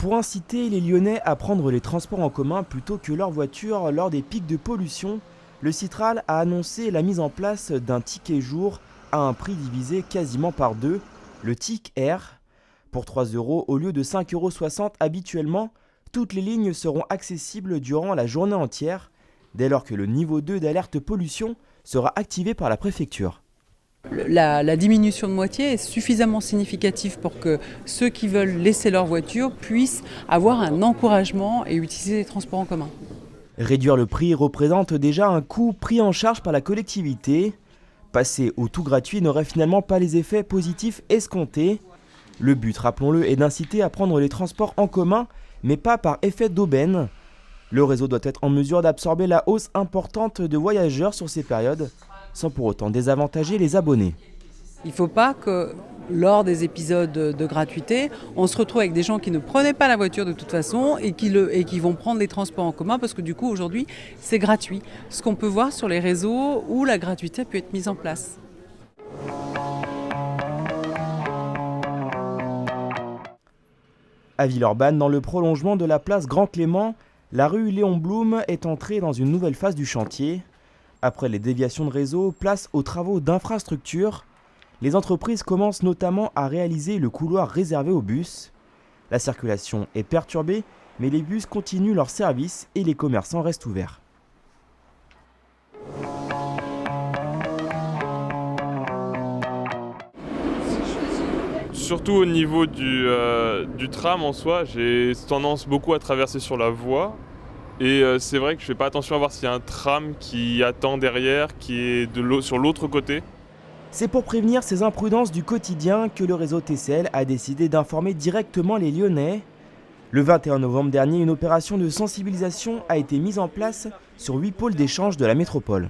Pour inciter les Lyonnais à prendre les transports en commun plutôt que leur voiture lors des pics de pollution, le Citral a annoncé la mise en place d'un ticket jour à un prix divisé quasiment par deux, le TIC R. Pour 3 € au lieu de 5,60 € habituellement, toutes les lignes seront accessibles durant la journée entière, dès lors que le niveau 2 d'alerte pollution sera activé par la préfecture. La diminution de moitié est suffisamment significative pour que ceux qui veulent laisser leur voiture puissent avoir un encouragement et utiliser les transports en commun. Réduire le prix représente déjà un coût pris en charge par la collectivité. Passer au tout gratuit n'aurait finalement pas les effets positifs escomptés. Le but, rappelons-le, est d'inciter à prendre les transports en commun, mais pas par effet d'aubaine. Le réseau doit être en mesure d'absorber la hausse importante de voyageurs sur ces périodes, sans pour autant désavantager les abonnés. Il ne faut pas que lors des épisodes de gratuité, on se retrouve avec des gens qui ne prenaient pas la voiture de toute façon et qui vont prendre les transports en commun parce que du coup aujourd'hui c'est gratuit. Ce qu'on peut voir sur les réseaux où la gratuité peut être mise en place. À Villeurbanne, dans le prolongement de la place Grand Clément, la rue Léon Blum est entrée dans une nouvelle phase du chantier. Après les déviations de réseau, place aux travaux d'infrastructure. Les entreprises commencent notamment à réaliser le couloir réservé aux bus. La circulation est perturbée, mais les bus continuent leur service et les commerçants restent ouverts. Surtout au niveau du tram en soi, j'ai tendance beaucoup à traverser sur la voie. Et c'est vrai que je fais pas attention à voir s'il y a un tram qui attend derrière, qui est sur l'autre côté. C'est pour prévenir ces imprudences du quotidien que le réseau TCL a décidé d'informer directement les Lyonnais. Le 21 novembre dernier, une opération de sensibilisation a été mise en place sur 8 pôles d'échange de la métropole.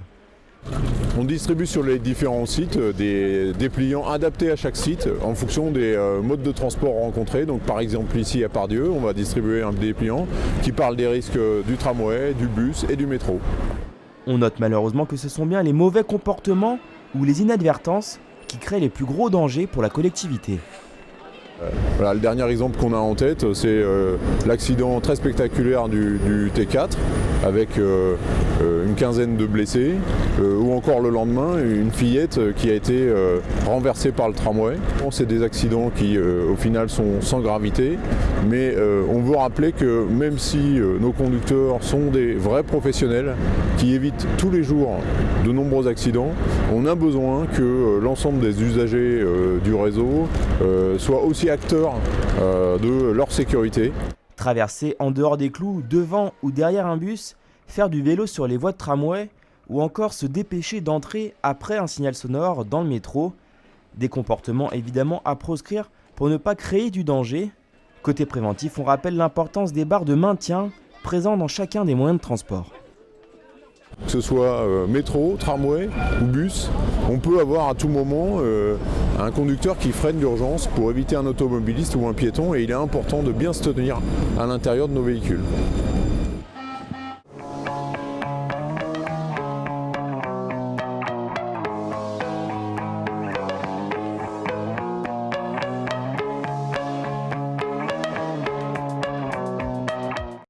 On distribue sur les différents sites des dépliants adaptés à chaque site en fonction des modes de transport rencontrés. Donc par exemple ici à Pardieu, on va distribuer un dépliant qui parle des risques du tramway, du bus et du métro. On note malheureusement que ce sont bien les mauvais comportements ou les inadvertances qui créent les plus gros dangers pour la collectivité. Voilà, le dernier exemple qu'on a en tête, c'est l'accident très spectaculaire du T4 avec une quinzaine de blessés, ou encore le lendemain, une fillette qui a été renversée par le tramway. C'est des accidents qui au final sont sans gravité, mais on veut rappeler que même si nos conducteurs sont des vrais professionnels qui évitent tous les jours de nombreux accidents, on a besoin que l'ensemble des usagers du réseau soient aussi acteurs de leur sécurité. Traverser en dehors des clous, devant ou derrière un bus, faire du vélo sur les voies de tramway ou encore se dépêcher d'entrer après un signal sonore dans le métro. Des comportements évidemment à proscrire pour ne pas créer du danger. Côté préventif, on rappelle l'importance des barres de maintien présents dans chacun des moyens de transport. Que ce soit métro, tramway ou bus, on peut avoir à tout moment un conducteur qui freine d'urgence pour éviter un automobiliste ou un piéton, et il est important de bien se tenir à l'intérieur de nos véhicules.